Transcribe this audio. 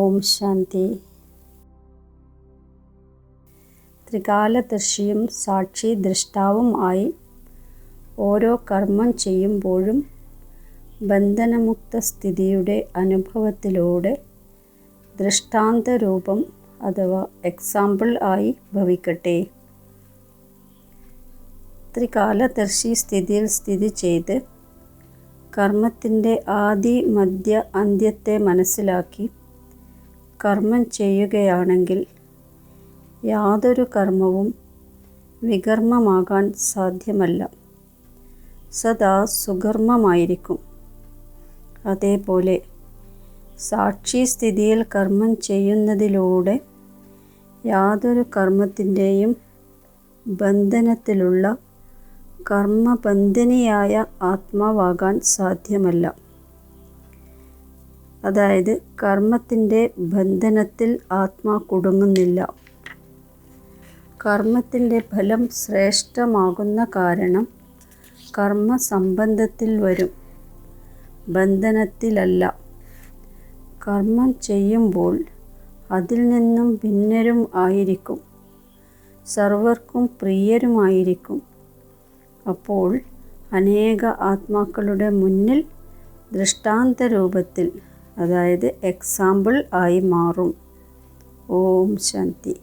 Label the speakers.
Speaker 1: ഓം ശാന്തി. ത്രികാലദർശിയും സാക്ഷി ദ്രഷ്ടാവും ആയി ഓരോ കർമ്മം ചെയ്യുമ്പോഴും ബന്ധനമുക്ത സ്ഥിതിയുടെ അനുഭവത്തിലൂടെ ദൃഷ്ടാന്തരൂപം അഥവാ എക്സാമ്പിൾ ആയി ഭവിക്കട്ടെ. ത്രികാലദർശി സ്ഥിതിയിൽ സ്ഥിതി ചെയ്ത് കർമ്മത്തിൻ്റെ ആദി മധ്യ അന്ത്യത്തെ മനസ്സിലാക്കി കർമ്മം ചെയ്യുകയാണെങ്കിൽ യാതൊരു കർമ്മവും വികർമ്മമാകാൻ സാധ്യമല്ല, സദാ സുകർമ്മമായിരിക്കും. അതേപോലെ സാക്ഷി സ്ഥിതിയിൽ കർമ്മം ചെയ്യുന്നതിലൂടെ യാതൊരു കർമ്മത്തിൻ്റെയും ബന്ധനത്തിലുള്ള കർമ്മബന്ധിനിയായ ആത്മാവാകാൻ സാധ്യമല്ല. അതായത് കർമ്മത്തിൻ്റെ ബന്ധനത്തിൽ ആത്മാ കുടുങ്ങുന്നില്ല. കർമ്മത്തിൻ്റെ ഫലം ശ്രേഷ്ഠമാകുന്ന കാരണം കർമ്മസംബന്ധത്തിൽ വരും, ബന്ധനത്തിലല്ല. കർമ്മം ചെയ്യുമ്പോൾ അതിൽ നിന്നും ഭിന്നരും ആയിരിക്കും, സർവർക്കും പ്രിയരുമായിരിക്കും. അപ്പോൾ അനേക ആത്മാക്കളുടെ മുന്നിൽ ദൃഷ്ടാന്തരൂപത്തിൽ, അതായത് എക്സാമ്പിൾ ആയി മാറും. ഓം ശാന്തി.